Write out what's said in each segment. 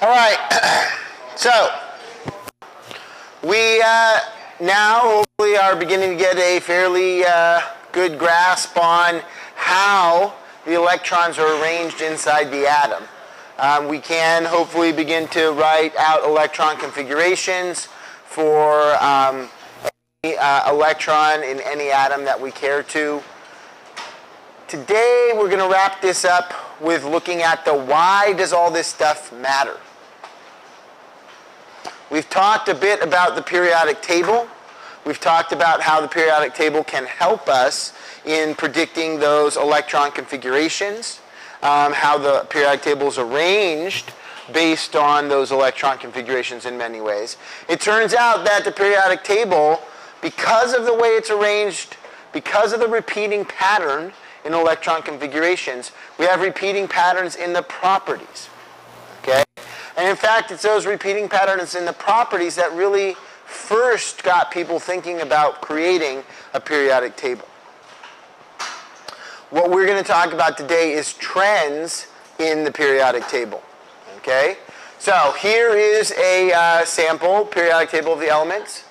All right, so we now hopefully are beginning to get a fairly good grasp on how the electrons are arranged inside the atom. We can hopefully begin to write out electron configurations for any electron in any atom that we care to. Today we're going to wrap this up with looking at the why does all this stuff matter. We've talked a bit about the periodic table. We've talked about how the periodic table can help us in predicting those electron configurations, how the periodic table is arranged based on those electron configurations in many ways. It turns out that the periodic table, because of the way it's arranged, because of the repeating pattern in electron configurations, we have repeating patterns in the properties. Okay? And in fact, it's those repeating patterns in the properties that really first got people thinking about creating a periodic table. What we're going to talk about today is trends in the periodic table. Okay? So here is a sample periodic table of the elements.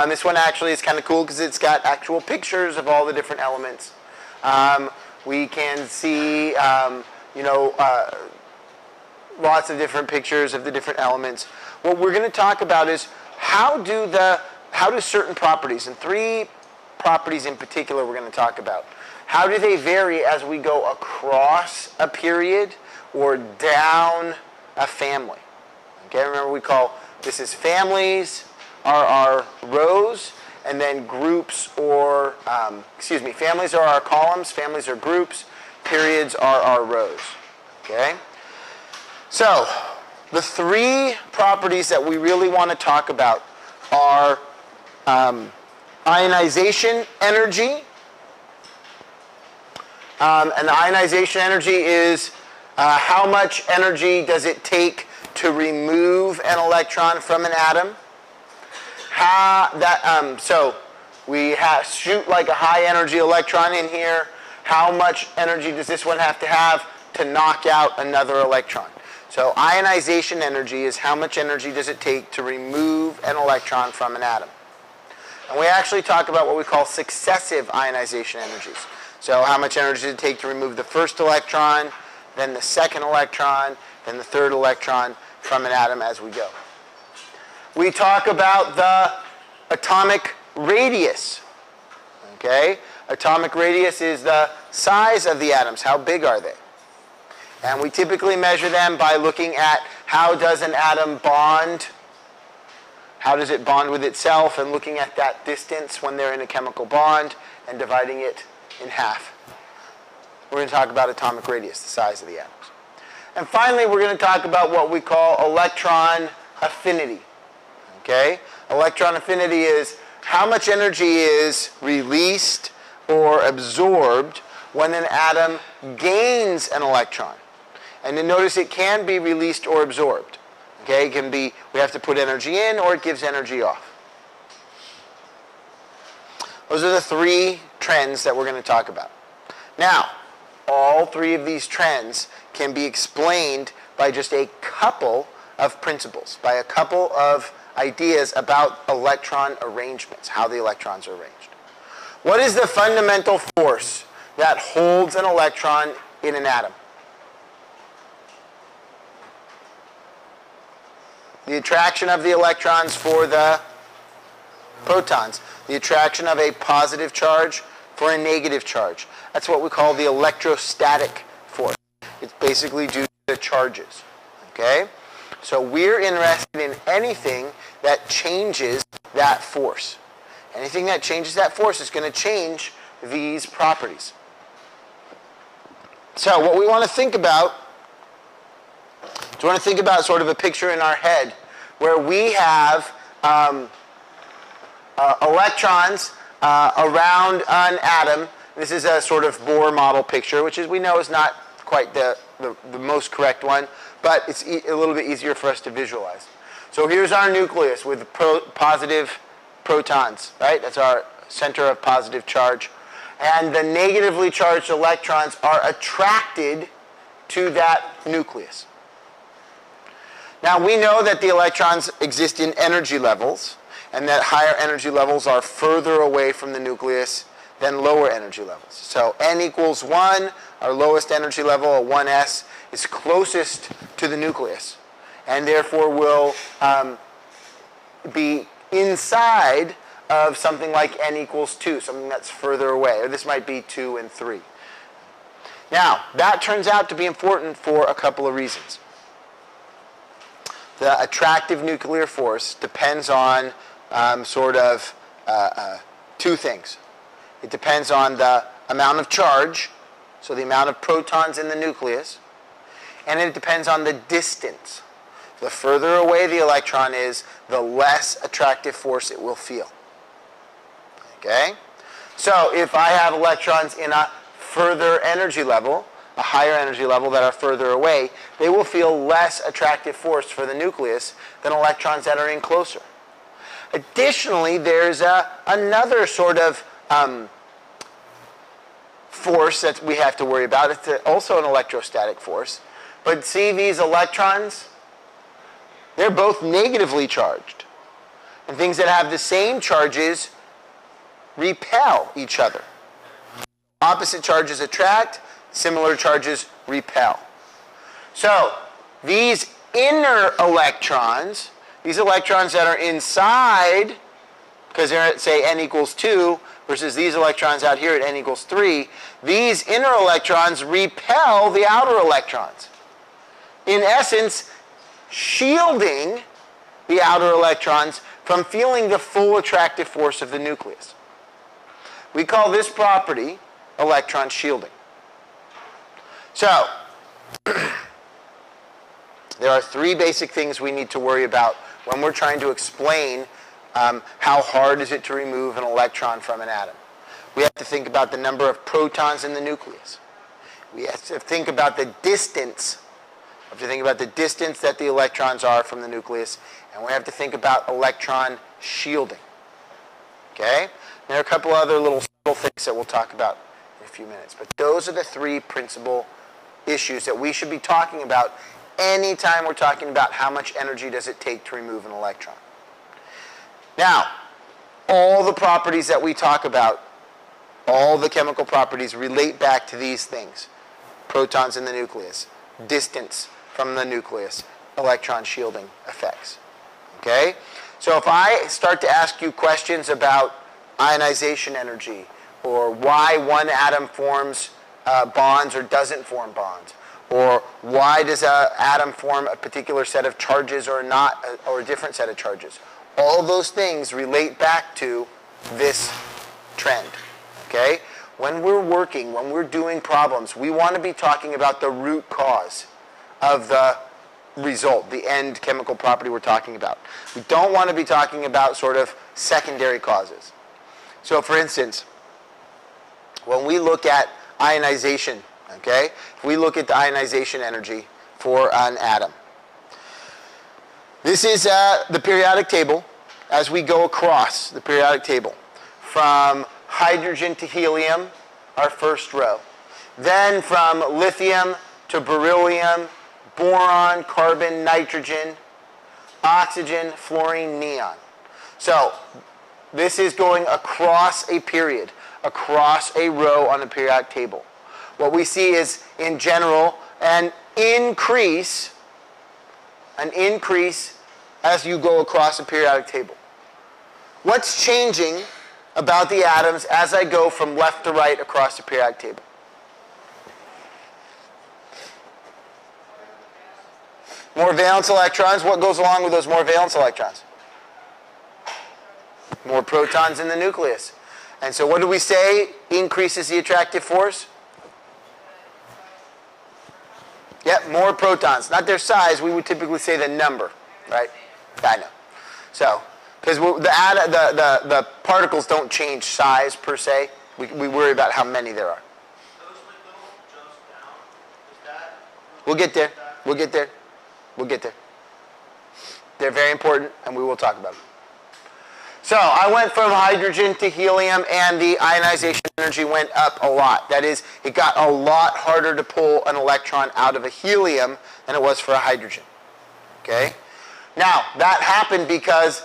This one actually is kind of cool because it's got actual pictures of all the different elements. We can see, lots of different pictures of the different elements. What we're going to talk about is how do certain properties, and three properties in particular we're going to talk about, how do they vary as we go across a period or down a family? Okay, remember we call this is families are our rows, and then groups or, families are our columns, families are groups, periods are our rows. Okay? So, the three properties that we really want to talk about are ionization energy. And the ionization energy is how much energy does it take to remove an electron from an atom. So we shoot like a high energy electron in here. How much energy does this one have to knock out another electron? So ionization energy is how much energy does it take to remove an electron from an atom. And we actually talk about what we call successive ionization energies. So how much energy does it take to remove the first electron, then the second electron, then the third electron from an atom as we go. We talk about the atomic radius. Okay? Atomic radius is the size of the atoms. How big are they? And we typically measure them by looking at how does an atom bond, how does it bond with itself, and looking at that distance when they're in a chemical bond and dividing it in half. We're going to talk about atomic radius, the size of the atoms. And finally, we're going to talk about what we call electron affinity. Okay? Electron affinity is how much energy is released or absorbed when an atom gains an electron. And then notice it can be released or absorbed. Okay? It can be, we have to put energy in or it gives energy off. Those are the three trends that we're going to talk about. Now, all three of these trends can be explained by just a couple of principles, by a couple of ideas about electron arrangements, how the electrons are arranged. What is the fundamental force that holds an electron in an atom? The attraction of the electrons for the protons. The attraction of a positive charge for a negative charge. That's what we call the electrostatic force. It's basically due to the charges. Okay? So we're interested in anything that changes that force. Anything that changes that force is going to change these properties. So what we want to think about is we want to think about sort of a picture in our head where we have electrons around an atom. This is a sort of Bohr model picture, which is we know is not quite the most correct one, but it's a little bit easier for us to visualize. So here's our nucleus with positive protons, right? That's our center of positive charge. And the negatively charged electrons are attracted to that nucleus. Now we know that the electrons exist in energy levels, and that higher energy levels are further away from the nucleus than lower energy levels. So n equals 1, our lowest energy level, a 1s, is closest to the nucleus, and therefore will be inside of something like n equals 2, something that's further away, or this might be 2 and 3. Now, that turns out to be important for a couple of reasons. The attractive nuclear force depends on two things. It depends on the amount of charge, so the amount of protons in the nucleus, and it depends on the distance. The further away the electron is, the less attractive force it will feel. Okay? So if I have electrons in a further energy level, a higher energy level that are further away, they will feel less attractive force for the nucleus than electrons that are in closer. Additionally, there's another sort of force that we have to worry about. It's also an electrostatic force. But see these electrons? They're both negatively charged. And things that have the same charges repel each other. Opposite charges attract, similar charges repel. So these inner electrons, these electrons that are inside, because they're at, say, n equals 2, versus these electrons out here at n equals 3, these inner electrons repel the outer electrons. In essence, shielding the outer electrons from feeling the full attractive force of the nucleus. We call this property electron shielding. So, there are three basic things we need to worry about when we're trying to explain how hard is it to remove an electron from an atom. We have to think about the number of protons in the nucleus. We have to think about the distance. We have to think about the distance that the electrons are from the nucleus, and we have to think about electron shielding. Okay? There are a couple other little things that we'll talk about in a few minutes, but those are the three principal issues that we should be talking about anytime we're talking about how much energy does it take to remove an electron. Now, all the properties that we talk about, all the chemical properties relate back to these things. Protons in the nucleus, distance from the nucleus, electron shielding effects. Okay? So if I start to ask you questions about ionization energy, or why one atom forms bonds or doesn't form bonds, or why does an atom form a particular set of charges or not, or a different set of charges, all those things relate back to this trend. Okay? When we're working, when we're doing problems, we want to be talking about the root cause of the result, the end chemical property we're talking about. We don't want to be talking about sort of secondary causes. So for instance, when we look at ionization, okay, if we look at the ionization energy for an atom, this is the periodic table as we go across the periodic table from hydrogen to helium, our first row. Then from lithium to beryllium, boron, carbon, nitrogen, oxygen, fluorine, neon. So this is going across a period, across a row on the periodic table. What we see is, in general, an increase as you go across a periodic table. What's changing about the atoms as I go from left to right across the periodic table? More valence electrons. What goes along with those more valence electrons? More protons in the nucleus. And so what do we say increases the attractive force? Yep, more protons. Not their size. We would typically say the number, right? I know. So, because the particles don't change size per se. We worry about how many there are. We'll get there. We'll get there. We'll get there. They're very important, and we will talk about them. So I went from hydrogen to helium, and the ionization energy went up a lot. That is, it got a lot harder to pull an electron out of a helium than it was for a hydrogen. Okay? Now, that happened because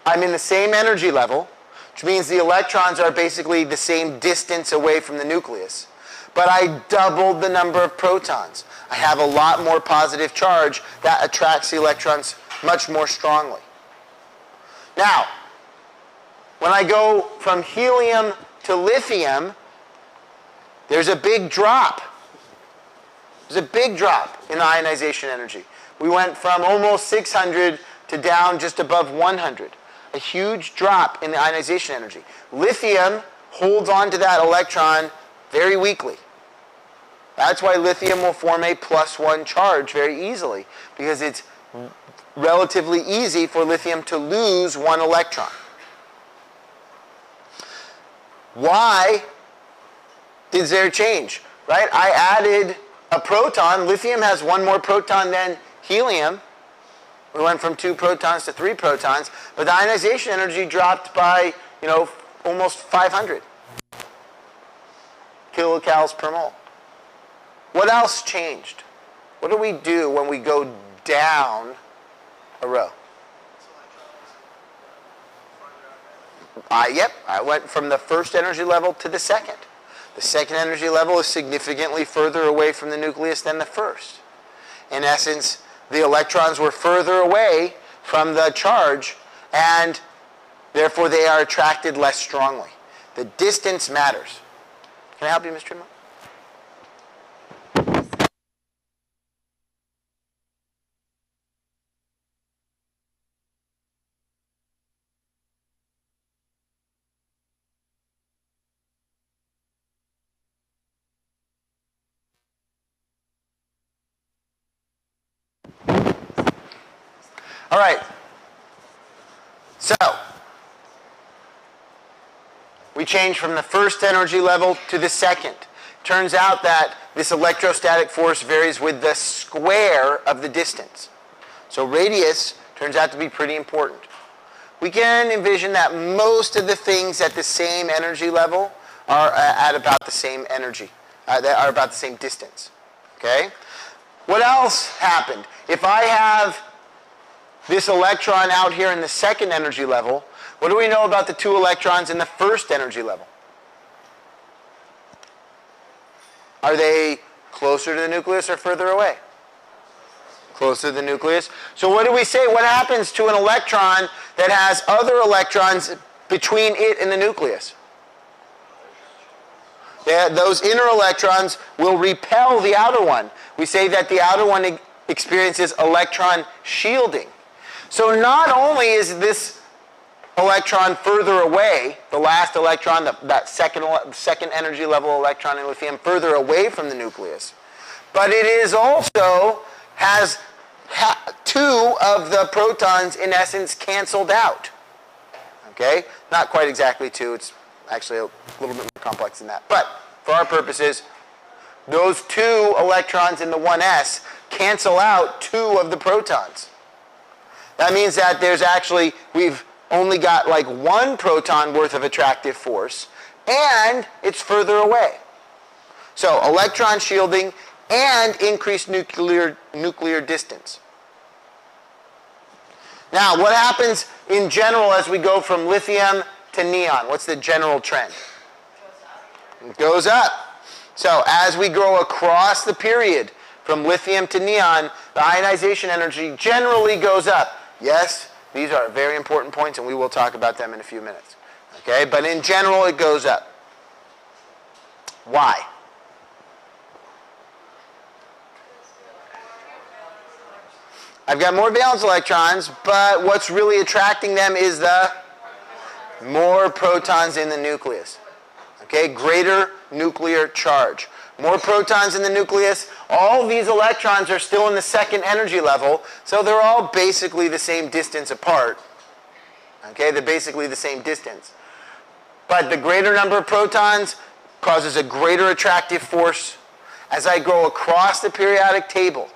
I'm in the same energy level, which means the electrons are basically the same distance away from the nucleus. But I doubled the number of protons. I have a lot more positive charge that attracts the electrons much more strongly. Now, when I go from helium to lithium, there's a big drop. There's a big drop in the ionization energy. We went from almost 600 to down just above 100. A huge drop in the ionization energy. Lithium holds on to that electron very weakly. That's why lithium will form a +1 charge very easily, because it's relatively easy for lithium to lose one electron. Why did there change? Right? I added a proton. Lithium has one more proton than helium. We went from 2 protons to 3 protons, but the ionization energy dropped by, almost 500 kilocalories per mole. What else changed? What do we do when we go down a row? I went from the first energy level to the second. The second energy level is significantly further away from the nucleus than the first. In essence, the electrons were further away from the charge, and therefore they are attracted less strongly. The distance matters. Can I help you, Ms. Trimmo? All right. So, we change from the first energy level to the second. Turns out that this electrostatic force varies with the square of the distance. So radius turns out to be pretty important. We can envision that most of the things at the same energy level are at about the same energy, that are about the same distance. Okay? What else happened? If I have this electron out here in the second energy level, what do we know about the 2 electrons in the first energy level? Are they closer to the nucleus or further away? Closer to the nucleus. So what do we say? What happens to an electron that has other electrons between it and the nucleus? Those inner electrons will repel the outer one. We say that the outer one experiences electron shielding. So not only is this electron further away, the last electron, that second energy level electron in lithium, further away from the nucleus, but it is also has 2 of the protons in essence canceled out. Okay? Not quite exactly 2. It's actually a little bit more complex than that. But for our purposes, those 2 electrons in the 1s cancel out 2 of the protons. That means that we've only got like 1 proton worth of attractive force, and it's further away. So electron shielding and increased nuclear distance. Now, what happens in general as we go from lithium to neon? What's the general trend? It goes up. So as we grow across the period from lithium to neon, the ionization energy generally goes up. Yes, these are very important points, and we will talk about them in a few minutes. Okay, but in general, it goes up. Why? I've got more valence electrons, but what's really attracting them is the more protons in the nucleus. Okay, greater nuclear charge. More protons in the nucleus. All these electrons are still in the second energy level, so they're all basically the same distance apart. Okay, they're basically the same distance. But the greater number of protons causes a greater attractive force. As I go across the periodic table,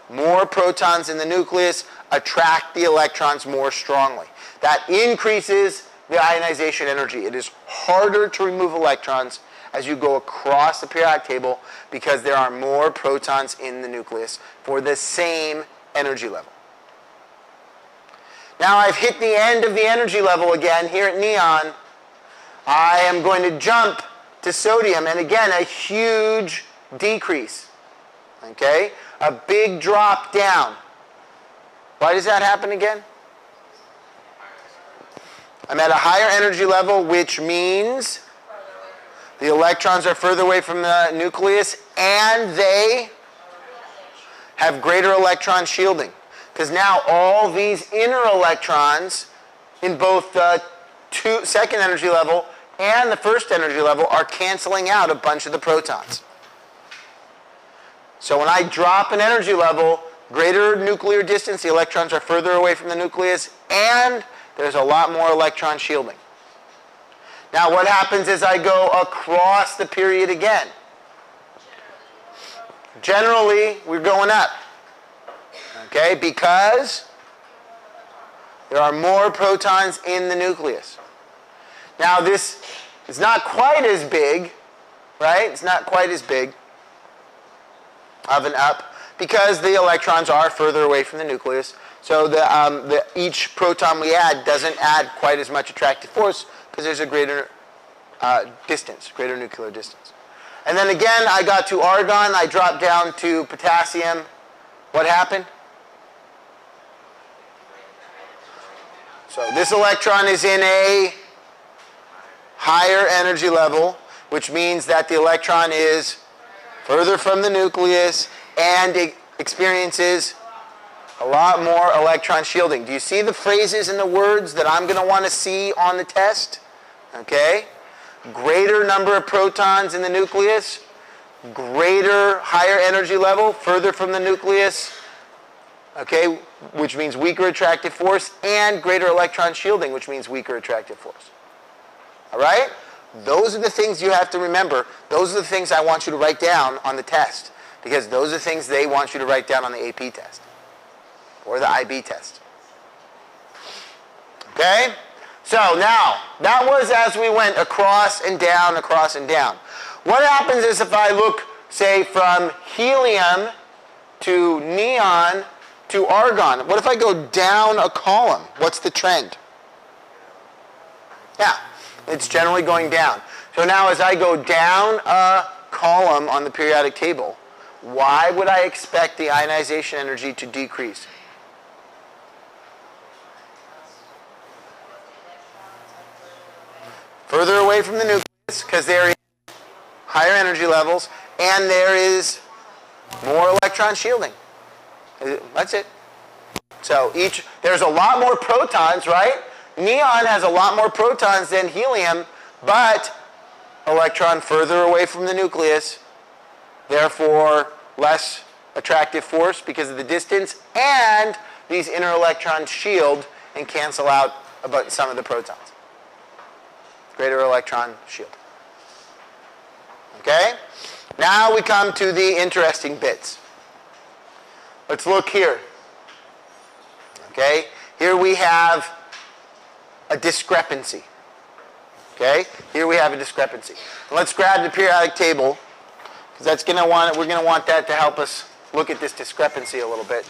more protons in the nucleus attract the electrons more strongly. That increases the ionization energy. It is harder to remove electrons as you go across the periodic table because there are more protons in the nucleus for the same energy level. Now I've hit the end of the energy level again here at neon. I am going to jump to sodium, and again, a huge decrease. Okay? A big drop down. Why does that happen again? I'm at a higher energy level, which means the electrons are further away from the nucleus, and they have greater electron shielding. Because now all these inner electrons in both the second energy level and the first energy level are canceling out a bunch of the protons. So when I drop an energy level, greater nuclear distance, the electrons are further away from the nucleus, and there's a lot more electron shielding. Now what happens as I go across the period again? Generally, we're going up. Okay, because there are more protons in the nucleus. Now this is not quite as big, right? It's not quite as big of an up because the electrons are further away from the nucleus. So each proton we add doesn't add quite as much attractive force because there's a greater distance, greater nuclear distance. And then again, I got to argon, I dropped down to potassium. What happened? So this electron is in a higher energy level, which means that the electron is further from the nucleus and it experiences a lot more electron shielding. Do you see the phrases and the words that I'm going to want to see on the test? Okay? Greater number of protons in the nucleus, greater, higher energy level, further from the nucleus, okay, which means weaker attractive force, and greater electron shielding, which means weaker attractive force. All right? Those are the things you have to remember. Those are the things I want you to write down on the test, because those are the things they want you to write down on the AP test or the IB test. Okay? So now, that was as we went across and down, across and down. What happens is if I look, say, from helium to neon to argon, what if I go down a column? What's the trend? Yeah, it's generally going down. So now as I go down a column on the periodic table, why would I expect the ionization energy to decrease? Further away from the nucleus, because they're in higher energy levels, and there is more electron shielding. That's it. So there's a lot more protons, right? Neon has a lot more protons than helium, but electron further away from the nucleus, therefore less attractive force because of the distance, and these inner electrons shield and cancel out about some of the protons. Greater electron shield. Okay? Now we come to the interesting bits. Let's look here. Okay? Here we have a discrepancy. Okay? Here we have a discrepancy. Let's grab the periodic table, because we're going to want that to help us look at this discrepancy a little bit.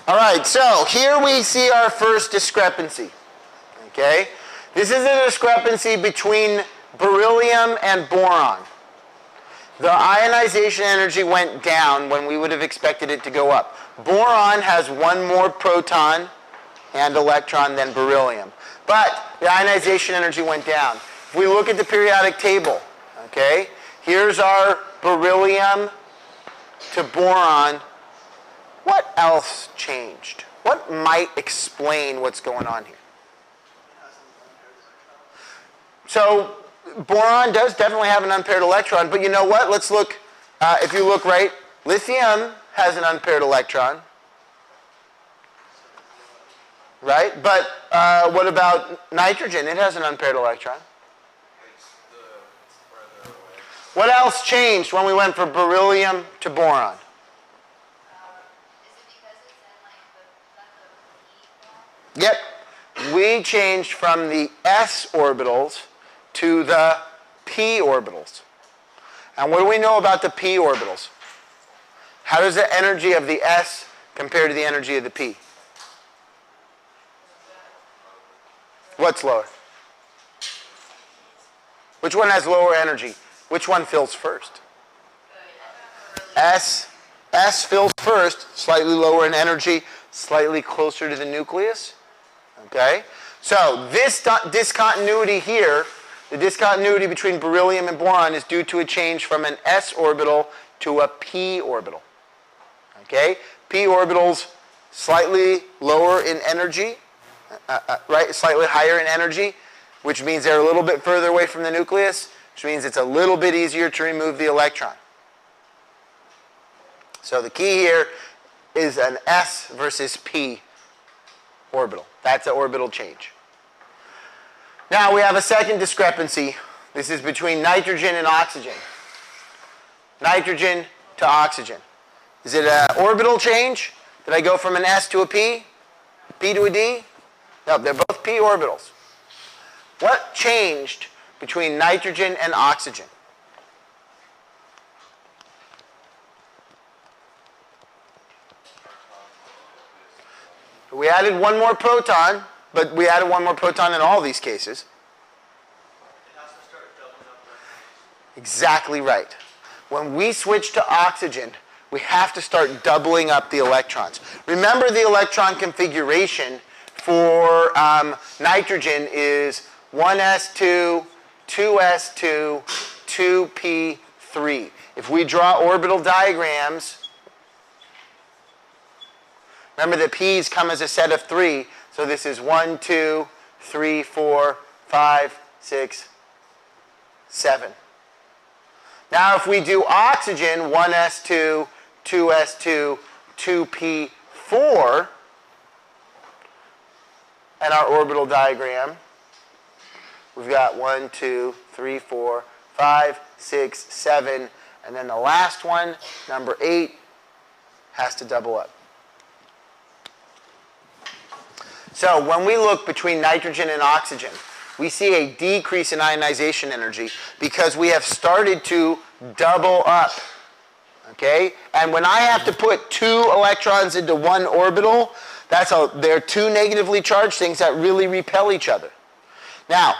All right, so here we see our first discrepancy. Okay? This is a discrepancy between beryllium and boron. The ionization energy went down when we would have expected it to go up. Boron has one more proton and electron than beryllium. But the ionization energy went down. If we look at the periodic table, okay, here's our beryllium to boron. What else changed? What might explain what's going on here? So boron does definitely have an unpaired electron, but you know what? Let's look, if you look right, lithium has an unpaired electron, right? But what about nitrogen? It has an unpaired electron. What else changed when we went from beryllium to boron? Yep, we changed from the s orbitals to the p orbitals. And what do we know about the p orbitals? How does the energy of the s compare to the energy of the p? What's lower? Which one has lower energy? Which one fills first? S fills first, slightly lower in energy, slightly closer to the nucleus. Okay? So this discontinuity here, the discontinuity between beryllium and boron, is due to a change from an s orbital to a p orbital. Okay? P orbitals slightly lower in energy, right? Slightly higher in energy, which means they're a little bit further away from the nucleus, which means it's a little bit easier to remove the electron. So the key here is an s versus p orbital. That's an orbital change. Now we have a second discrepancy. This is between nitrogen and oxygen. Nitrogen to oxygen. Is it an orbital change? Did I go from an s to a p? P to a d? No, they're both p orbitals. What changed between nitrogen and oxygen? We added one more proton, but we added one more proton in all these cases. Exactly right. When we switch to oxygen, we have to start doubling up the electrons. Remember, the electron configuration for nitrogen is 1s2, 2s2, 2p3. If we draw orbital diagrams, remember the p's come as a set of 3, so this is 1, 2, 3, 4, 5, 6, 7. Now if we do oxygen, 1s2, 2s2, 2p4, and our orbital diagram, we've got 1, 2, 3, 4, 5, 6, 7, and then the last one, number 8, has to double up. So when we look between nitrogen and oxygen, we see a decrease in ionization energy because we have started to double up. Okay? And when I have to put 2 electrons into one orbital, they're 2 negatively charged things that really repel each other. Now,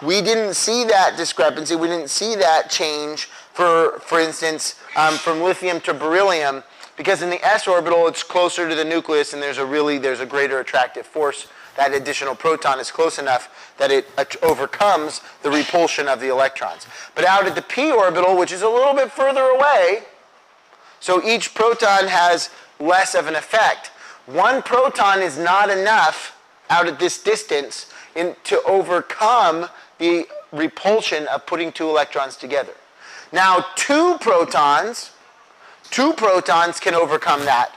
we didn't see that discrepancy, we didn't see that change, for instance, from lithium to beryllium, because in the s orbital it's closer to the nucleus and there's a greater attractive force. That additional proton is close enough that it overcomes the repulsion of the electrons. But out at the p orbital, which is a little bit further away, so each proton has less of an effect. One proton is not enough out at this distance to overcome the repulsion of putting 2 electrons together. Now, two protons can overcome that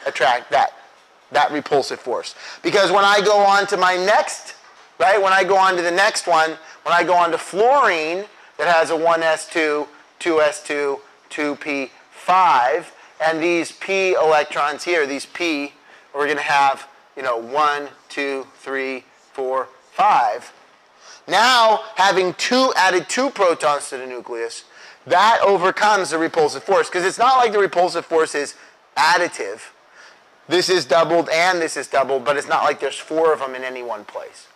repulsive force. Because when I go on to my next, right, when I go on to the next one, when I go on to fluorine that has a 1s2, 2s2, 2p5, and these p electrons here, these p, we're going to have, 1, 2, 3, 4, 5. Now, having added 2 protons to the nucleus, that overcomes the repulsive force. Because it's not like the repulsive force is additive. This is doubled and this is doubled, but it's not like there's 4 of them in any one place.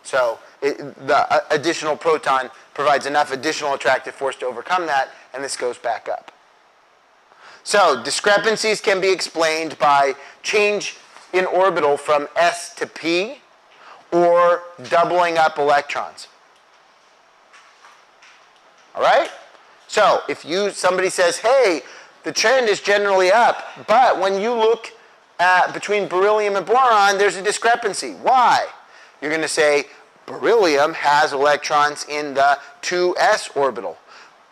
So the additional proton provides enough additional attractive force to overcome that, and this goes back up. So discrepancies can be explained by change in orbital from s to p, or doubling up electrons. All right? So if somebody says, hey, the trend is generally up, but when you look at between beryllium and boron, there's a discrepancy. Why? You're going to say beryllium has electrons in the 2s orbital.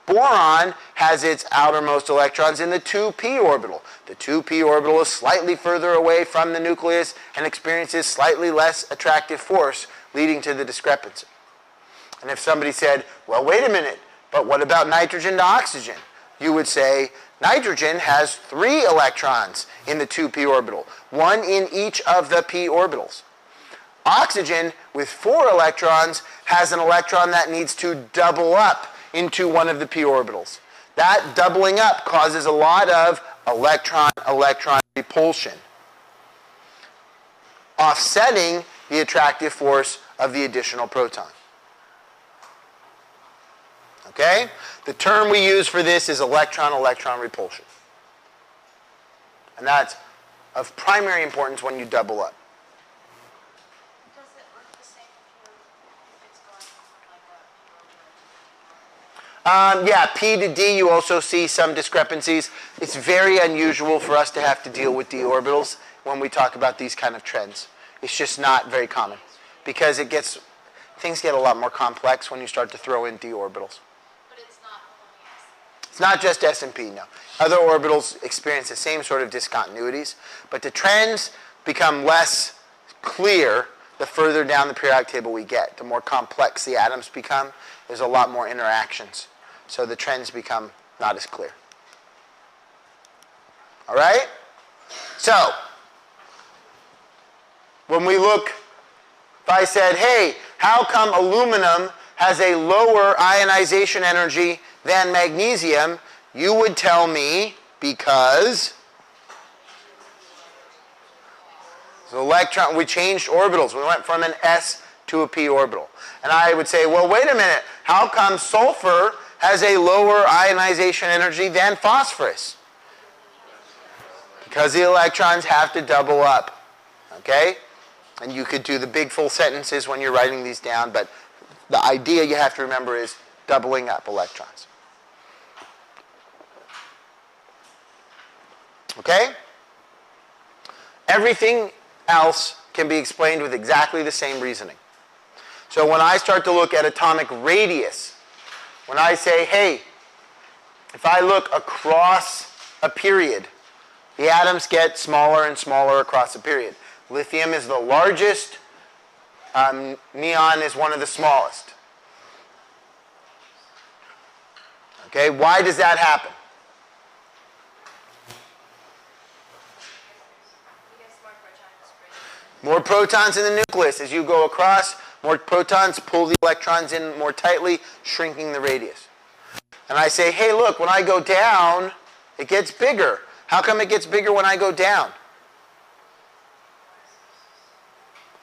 Boron has its outermost electrons in the 2p orbital. The 2p orbital is slightly further away from the nucleus and experiences slightly less attractive force, leading to the discrepancy. And if somebody said, well, wait a minute, but what about nitrogen to oxygen? You would say nitrogen has 3 electrons in the 2p orbital, 1 in each of the p orbitals. Oxygen with 4 electrons has an electron that needs to double up into one of the p orbitals. That doubling up causes a lot of electron-electron repulsion, offsetting the attractive force of the additional proton. Okay? The term we use for this is electron-electron repulsion. And that's of primary importance when you double up. Does it work the same if it's going from like a Yeah, P to D, you also see some discrepancies. It's very unusual for us to have to deal with d orbitals when we talk about these kind of trends. It's just not very common because things get a lot more complex when you start to throw in d orbitals. But it's not only S. It's not just S and P, no. Other orbitals experience the same sort of discontinuities, but the trends become less clear the further down the periodic table we get. The more complex the atoms become, there's a lot more interactions. So the trends become not as clear. All right? So, when we look, if I said, hey, how come aluminum has a lower ionization energy than magnesium, you would tell me because the electron, we changed orbitals. We went from an S to a p orbital. And I would say, well, wait a minute. How come sulfur has a lower ionization energy than phosphorus? Because the electrons have to double up. Okay? And you could do the big full sentences when you're writing these down, but the idea you have to remember is doubling up electrons. Okay? Everything else can be explained with exactly the same reasoning. So when I start to look at atomic radius, when I say, hey, if I look across a period, the atoms get smaller and smaller across a period. Lithium is the largest. Neon is one of the smallest. Okay, why does that happen? More protons in the nucleus. As you go across, more protons pull the electrons in more tightly, shrinking the radius. And I say, hey, look, when I go down, it gets bigger. How come it gets bigger when I go down?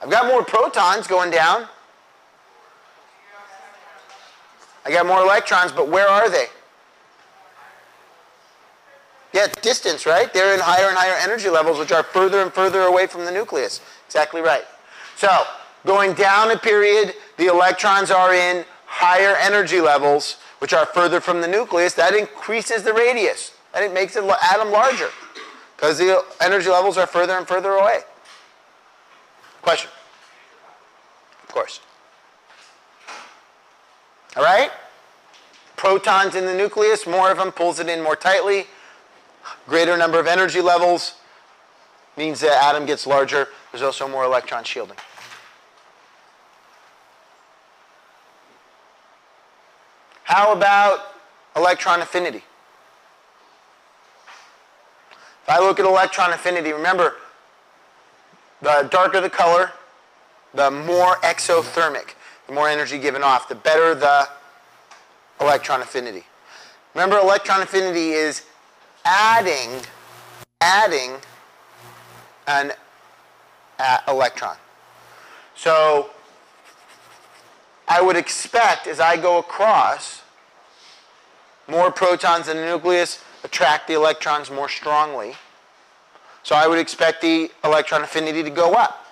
I've got more protons going down. I got more electrons, but where are they? Yeah, distance, right? They're in higher and higher energy levels, which are further and further away from the nucleus. Exactly right. So, going down a period, the electrons are in higher energy levels, which are further from the nucleus. That increases the radius, and it makes the atom larger, because the energy levels are further and further away. Question? Of course. All right? Protons in the nucleus, more of them, pulls it in more tightly. Greater number of energy levels means the atom gets larger. There's also more electron shielding. How about electron affinity? If I look at electron affinity, remember, the darker the color, the more exothermic, the more energy given off, the better the electron affinity. Remember, electron affinity is adding an electron. So I would expect, as I go across, more protons in the nucleus attract the electrons more strongly. So I would expect the electron affinity to go up.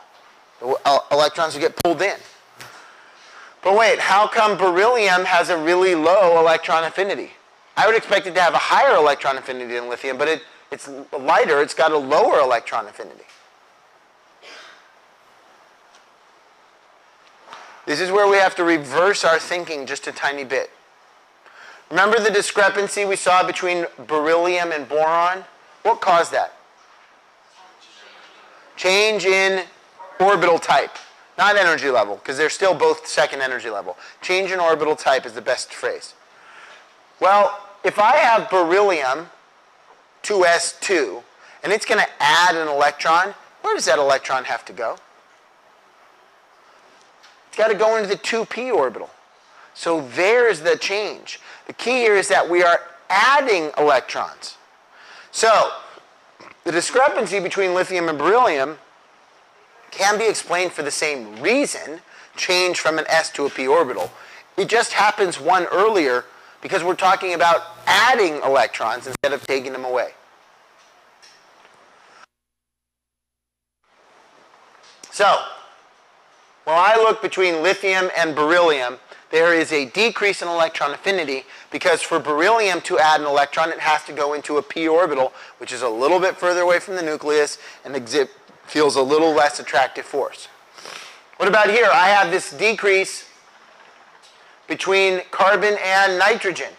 The electrons will get pulled in. But wait, how come beryllium has a really low electron affinity? I would expect it to have a higher electron affinity than lithium, but it's lighter. It's got a lower electron affinity. This is where we have to reverse our thinking just a tiny bit. Remember the discrepancy we saw between beryllium and boron? What caused that? Change in orbital type. Not energy level, because they're still both second energy level. Change in orbital type is the best phrase. Well, if I have beryllium 2s2, and it's going to add an electron, where does that electron have to go? got to go into the 2p orbital. So there's the change. The key here is that we are adding electrons. So the discrepancy between lithium and beryllium can be explained for the same reason, change from an s to a p orbital. It just happens one earlier because we're talking about adding electrons instead of taking them away. So, when I look between lithium and beryllium, there is a decrease in electron affinity because for beryllium to add an electron, it has to go into a p orbital, which is a little bit further away from the nucleus and feels a little less attractive force. What about here? I have this decrease between carbon and nitrogen.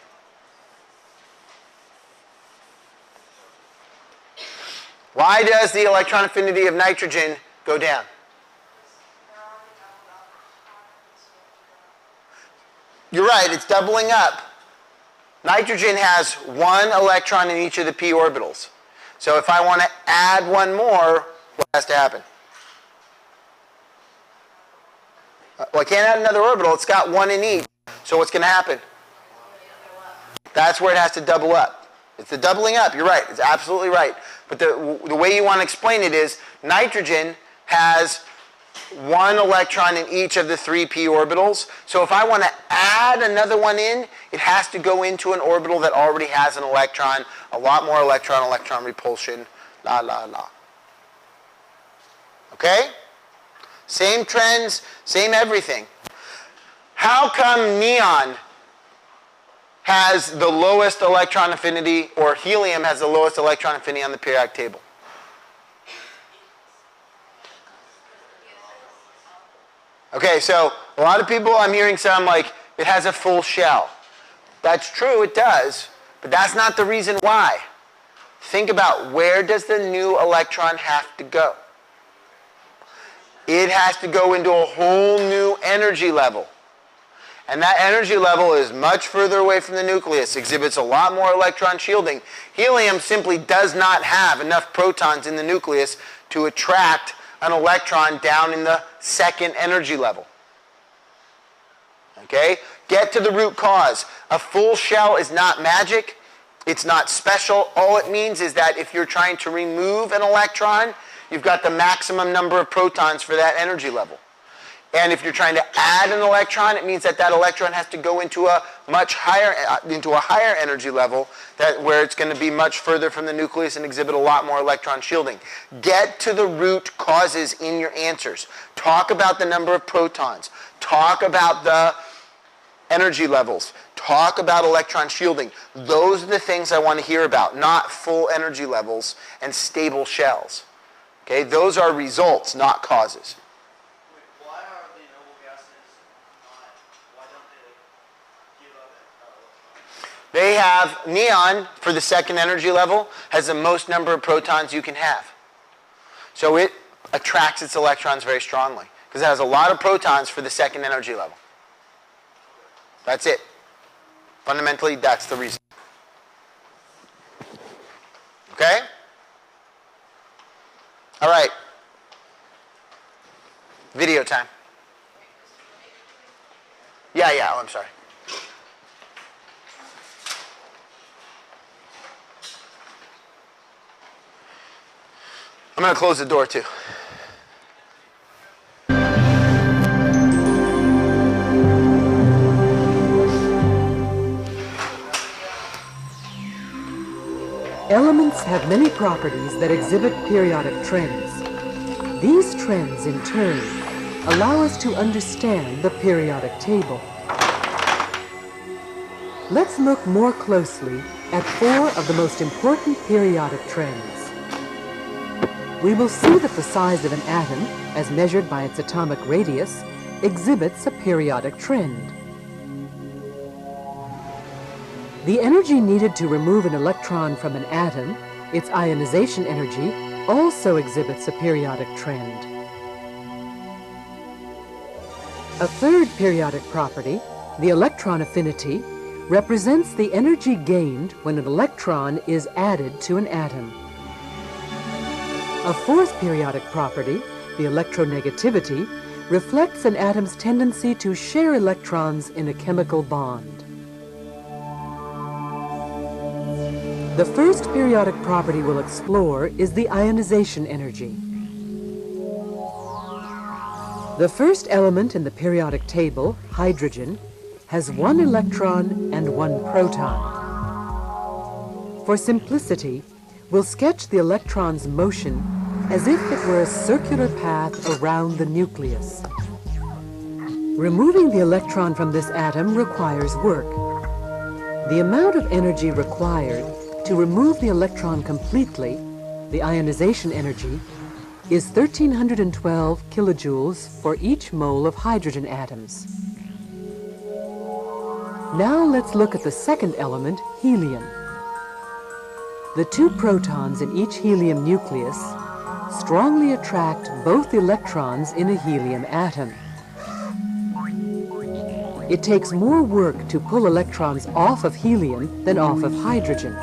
Why does the electron affinity of nitrogen go down? You're right, it's doubling up. Nitrogen has one electron in each of the p orbitals. So if I want to add one more, what has to happen? Well, I can't add another orbital. It's got one in each. So what's going to happen? That's where it has to double up. It's the doubling up. You're right. It's absolutely right. But the way you want to explain it is nitrogen has one electron in each of the 3p orbitals. So if I want to add another one in, it has to go into an orbital that already has an electron, a lot more electron-electron repulsion, la la la. Okay? Same trends, same everything. How come neon has the lowest electron affinity, or helium has the lowest electron affinity on the periodic table? Okay, so a lot of people, I'm hearing some like, it has a full shell. That's true, it does, but that's not the reason why. Think about, where does the new electron have to go? It has to go into a whole new energy level. And that energy level is much further away from the nucleus, exhibits a lot more electron shielding. Helium simply does not have enough protons in the nucleus to attract an electron down in the second energy level. Okay? Get to the root cause. A full shell is not magic. It's not special. All it means is that if you're trying to remove an electron, you've got the maximum number of protons for that energy level. And if you're trying to add an electron, it means that that electron has to go into a much higher, energy level, where it's going to be much further from the nucleus and exhibit a lot more electron shielding. Get to the root causes in your answers. Talk about the number of protons. Talk about the energy levels. Talk about electron shielding. Those are the things I want to hear about, not full energy levels and stable shells. Okay, those are results, not causes. They have, neon, for the second energy level, has the most number of protons you can have. So it attracts its electrons very strongly, because it has a lot of protons for the second energy level. That's it. Fundamentally, that's the reason. Okay? All right. Video time. Yeah, oh, I'm sorry. I'm going to close the door too. Elements have many properties that exhibit periodic trends. These trends, in turn, allow us to understand the periodic table. Let's look more closely at 4 of the most important periodic trends. We will see that the size of an atom, as measured by its atomic radius, exhibits a periodic trend. The energy needed to remove an electron from an atom, its ionization energy, also exhibits a periodic trend. A third periodic property, the electron affinity, represents the energy gained when an electron is added to an atom. A fourth periodic property, the electronegativity, reflects an atom's tendency to share electrons in a chemical bond. The first periodic property we'll explore is the ionization energy. The first element in the periodic table, hydrogen, has 1 electron and 1 proton. For simplicity, we'll sketch the electron's motion as if it were a circular path around the nucleus. Removing the electron from this atom requires work. The amount of energy required to remove the electron completely, the ionization energy, is 1,312 kilojoules for each mole of hydrogen atoms. Now let's look at the second element, helium. The 2 protons in each helium nucleus strongly attract both electrons in a helium atom. It takes more work to pull electrons off of helium than off of hydrogen.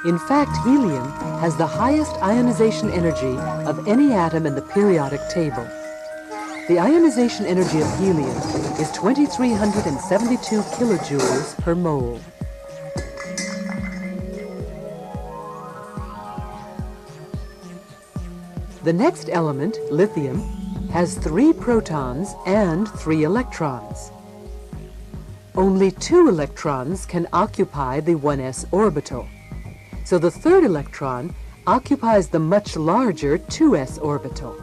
In fact, helium has the highest ionization energy of any atom in the periodic table. The ionization energy of helium is 2,372 kilojoules per mole. The next element, lithium, has 3 protons and 3 electrons. Only 2 electrons can occupy the 1s orbital. So the third electron occupies the much larger 2s orbital.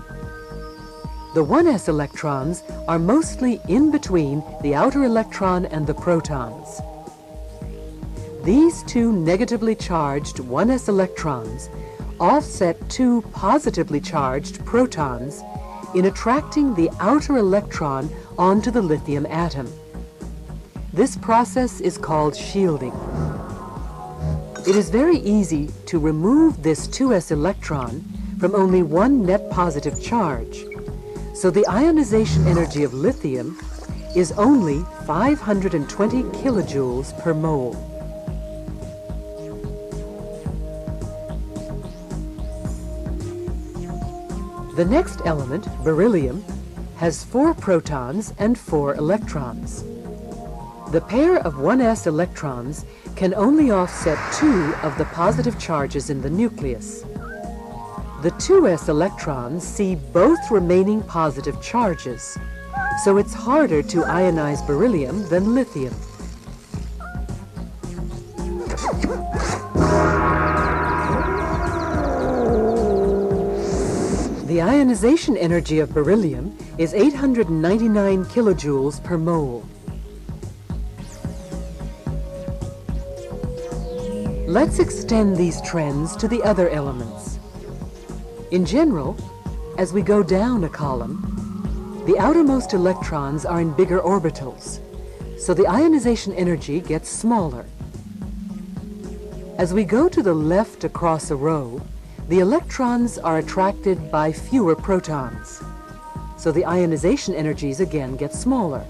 The 1s electrons are mostly in between the outer electron and the protons. These 2 negatively charged 1s electrons offset 2 positively charged protons in attracting the outer electron onto the lithium atom. This process is called shielding. It is very easy to remove this 2s electron from only 1 net positive charge, so the ionization energy of lithium is only 520 kilojoules per mole. The next element, beryllium, has 4 protons and 4 electrons. The pair of 1s electrons can only offset 2 of the positive charges in the nucleus. The 2s electrons see both remaining positive charges, so it's harder to ionize beryllium than lithium. The ionization energy of beryllium is 899 kilojoules per mole. Let's extend these trends to the other elements. In general, as we go down a column, the outermost electrons are in bigger orbitals, so the ionization energy gets smaller. As we go to the left across a row, the electrons are attracted by fewer protons, so the ionization energies again get smaller.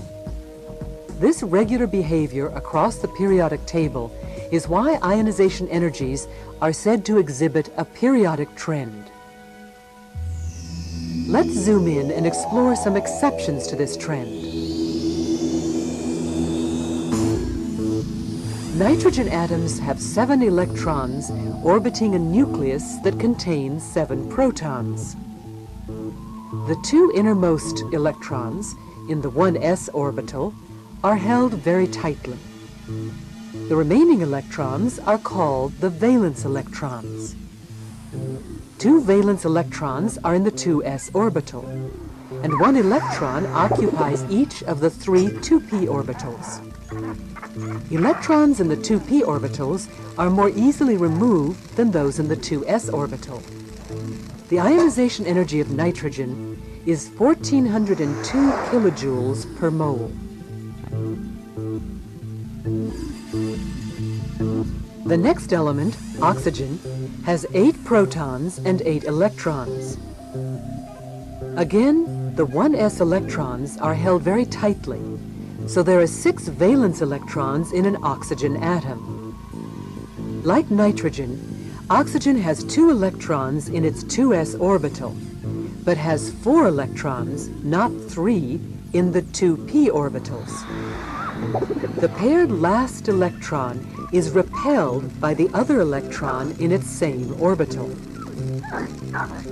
This regular behavior across the periodic table is why ionization energies are said to exhibit a periodic trend. Let's zoom in and explore some exceptions to this trend. Nitrogen atoms have 7 electrons orbiting a nucleus that contains 7 protons. The 2 innermost electrons in the 1s orbital are held very tightly. The remaining electrons are called the valence electrons. 2 valence electrons are in the 2s orbital, and 1 electron occupies each of the 3 2p orbitals. Electrons in the 2p orbitals are more easily removed than those in the 2s orbital. The ionization energy of nitrogen is 1,402 kilojoules per mole. The next element, oxygen, has 8 protons and 8 electrons. Again, the 1s electrons are held very tightly, so there are 6 valence electrons in an oxygen atom. Like nitrogen, oxygen has 2 electrons in its 2s orbital, but has 4 electrons, not 3, in the 2p orbitals. The paired last electron is repelled by the other electron in its same orbital.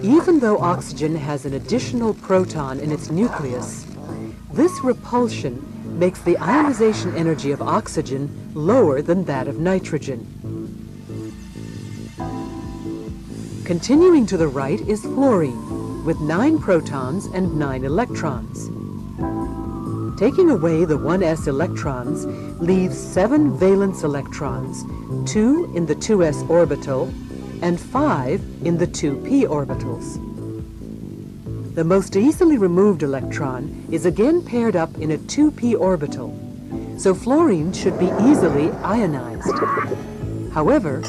Even though oxygen has an additional proton in its nucleus, this repulsion makes the ionization energy of oxygen lower than that of nitrogen. Continuing to the right is fluorine, with 9 protons and 9 electrons. Taking away the 1s electrons leaves 7 valence electrons, 2 in the 2s orbital and 5 in the 2p orbitals. The most easily removed electron is again paired up in a 2p orbital, so fluorine should be easily ionized. However,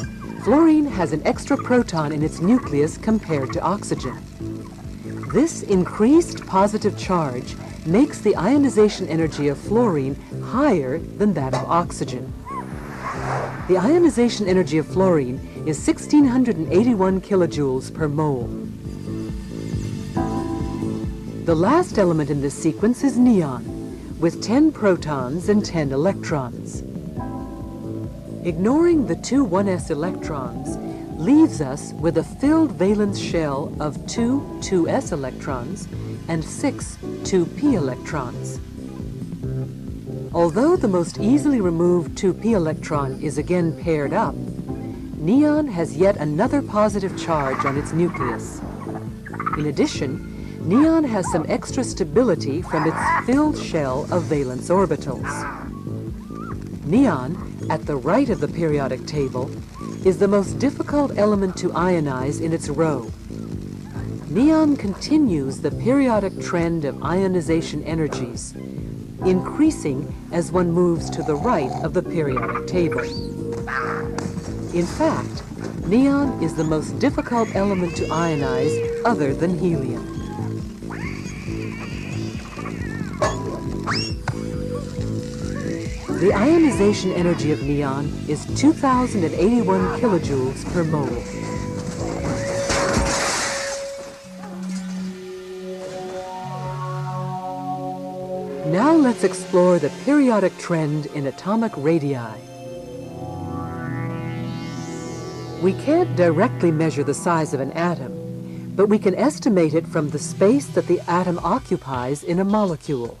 fluorine has an extra proton in its nucleus compared to oxygen. This increased positive charge makes the ionization energy of fluorine higher than that of oxygen. The ionization energy of fluorine is 1681 kilojoules per mole. The last element in this sequence is neon, with 10 protons and 10 electrons. Ignoring the 2 1s electrons leaves us with a filled valence shell of 2 2s electrons and 6 2p electrons. Although the most easily removed 2p electron is again paired up, neon has yet another positive charge on its nucleus. In addition, neon has some extra stability from its filled shell of valence orbitals. Neon, at the right of the periodic table, is the most difficult element to ionize in its row. Neon continues the periodic trend of ionization energies, increasing as one moves to the right of the periodic table. In fact, neon is the most difficult element to ionize other than helium. The ionization energy of neon is 2081 kilojoules per mole. Now let's explore the periodic trend in atomic radii. We can't directly measure the size of an atom, but we can estimate it from the space that the atom occupies in a molecule.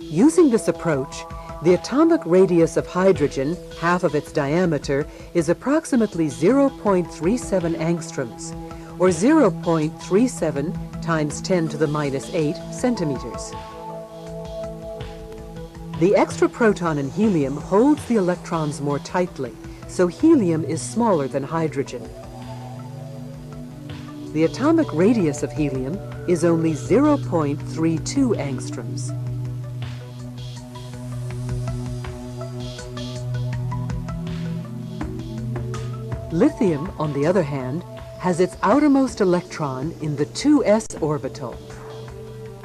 Using this approach, the atomic radius of hydrogen, half of its diameter, is approximately 0.37 angstroms, or 0.37 times 10 to the minus 8 centimeters. The extra proton in helium holds the electrons more tightly, so helium is smaller than hydrogen. The atomic radius of helium is only 0.32 angstroms. Lithium, on the other hand, has its outermost electron in the 2s orbital.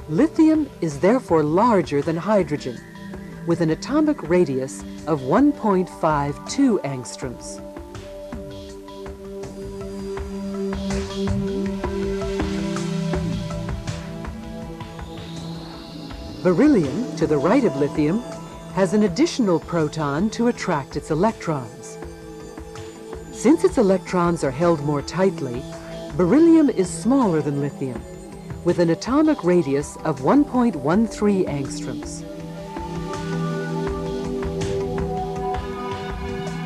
Lithium is therefore larger than hydrogen, with an atomic radius of 1.52 angstroms. Beryllium, to the right of lithium, has an additional proton to attract its electrons. Since its electrons are held more tightly, beryllium is smaller than lithium, with an atomic radius of 1.13 angstroms.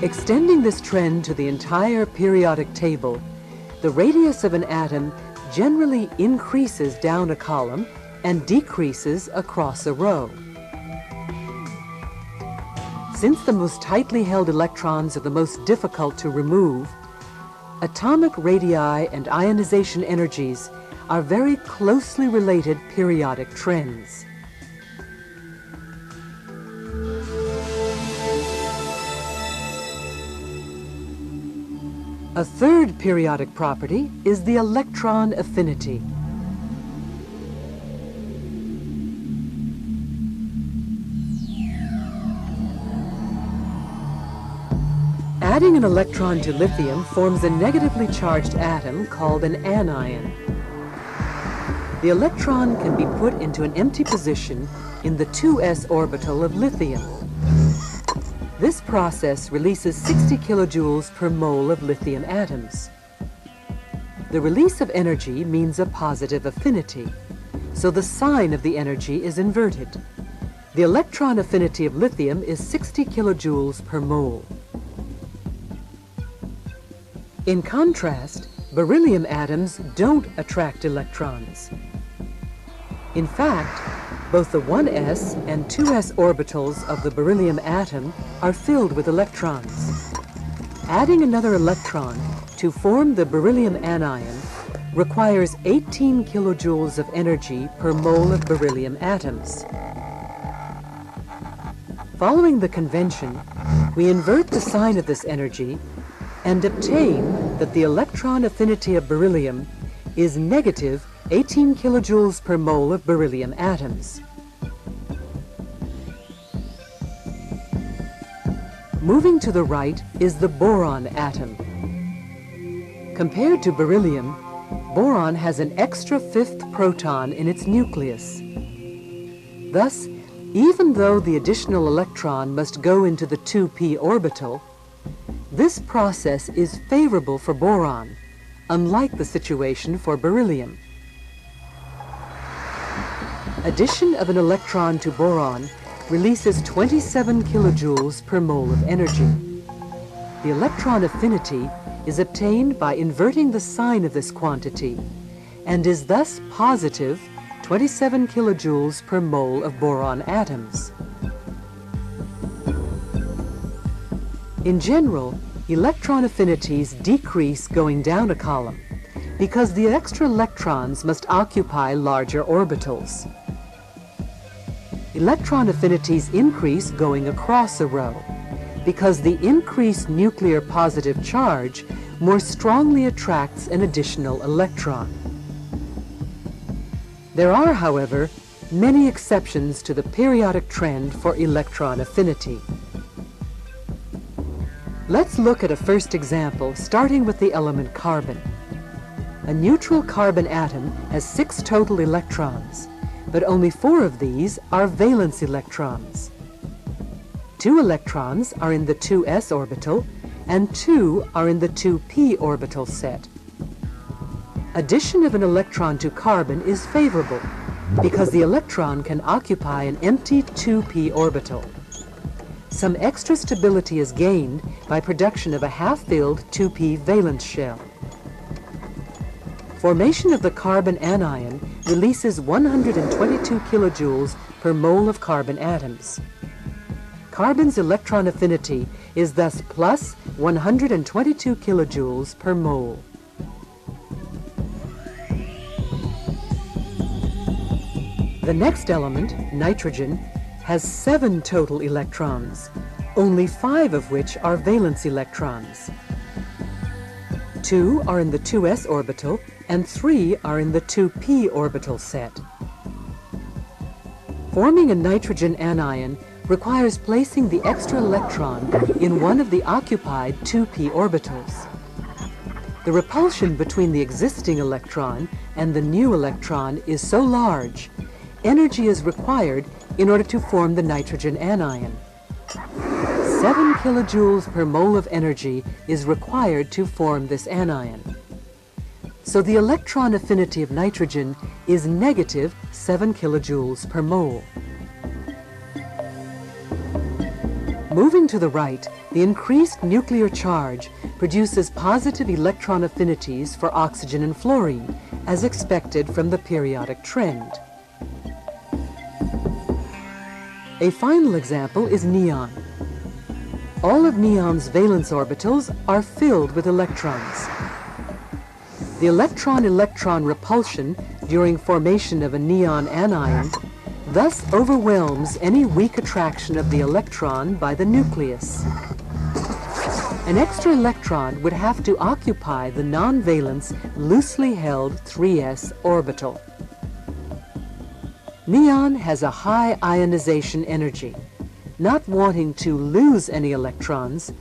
Extending this trend to the entire periodic table, the radius of an atom generally increases down a column and decreases across a row. Since the most tightly held electrons are the most difficult to remove, atomic radii and ionization energies are very closely related periodic trends. A third periodic property is the electron affinity. Adding an electron to lithium forms a negatively charged atom called an anion. the electron can be put into an empty position in the 2s orbital of lithium. This process releases 60 kilojoules per mole of lithium atoms. The release of energy means a positive affinity, so the sign of the energy is inverted. The electron affinity of lithium is 60 kilojoules per mole. In contrast, beryllium atoms don't attract electrons. In fact, both the 1s and 2s orbitals of the beryllium atom are filled with electrons. Adding another electron to form the beryllium anion requires 18 kilojoules of energy per mole of beryllium atoms. Following the convention, we invert the sign of this energy and obtain that the electron affinity of beryllium is negative 18 kilojoules per mole of beryllium atoms. Moving to the right is the boron atom. Compared to beryllium, boron has an extra fifth proton in its nucleus. Thus, even though the additional electron must go into the 2p orbital, this process is favorable for boron, unlike the situation for beryllium. Addition of an electron to boron releases 27 kilojoules per mole of energy. The electron affinity is obtained by inverting the sign of this quantity and is thus positive 27 kilojoules per mole of boron atoms. In general, electron affinities decrease going down a column because the extra electrons must occupy larger orbitals. Electron affinities increase going across a row because the increased nuclear positive charge more strongly attracts an additional electron. There are, however, many exceptions to the periodic trend for electron affinity. Let's look at a first example, starting with the element carbon. A neutral carbon atom has 6 total electrons, but only 4 of these are valence electrons. 2 electrons are in the 2s orbital, and 2 are in the 2p orbital set. Addition of an electron to carbon is favorable because the electron can occupy an empty 2p orbital. Some extra stability is gained by production of a half-filled 2p valence shell. Formation of the carbon anion releases 122 kilojoules per mole of carbon atoms. Carbon's electron affinity is thus plus 122 kilojoules per mole. The next element, nitrogen, has 7 total electrons, only 5 of which are valence electrons. 2 are in the 2s orbital and 3 are in the 2p orbital set. Forming a nitrogen anion requires placing the extra electron in one of the occupied 2p orbitals. The repulsion between the existing electron and the new electron is so large, energy is required in order to form the nitrogen anion. 7 kilojoules per mole of energy is required to form this anion. So the electron affinity of nitrogen is negative 7 kilojoules per mole. Moving to the right, the increased nuclear charge produces positive electron affinities for oxygen and fluorine, as expected from the periodic trend. A final example is neon. All of neon's valence orbitals are filled with electrons. The electron-electron repulsion during formation of a neon anion thus overwhelms any weak attraction of the electron by the nucleus. An extra electron would have to occupy the non-valence, loosely held 3s orbital. Neon has a high ionization energy, not wanting to lose any electrons,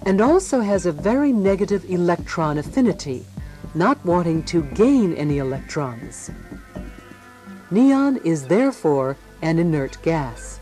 and also has a very negative electron affinity, not wanting to gain any electrons. Neon is therefore an inert gas.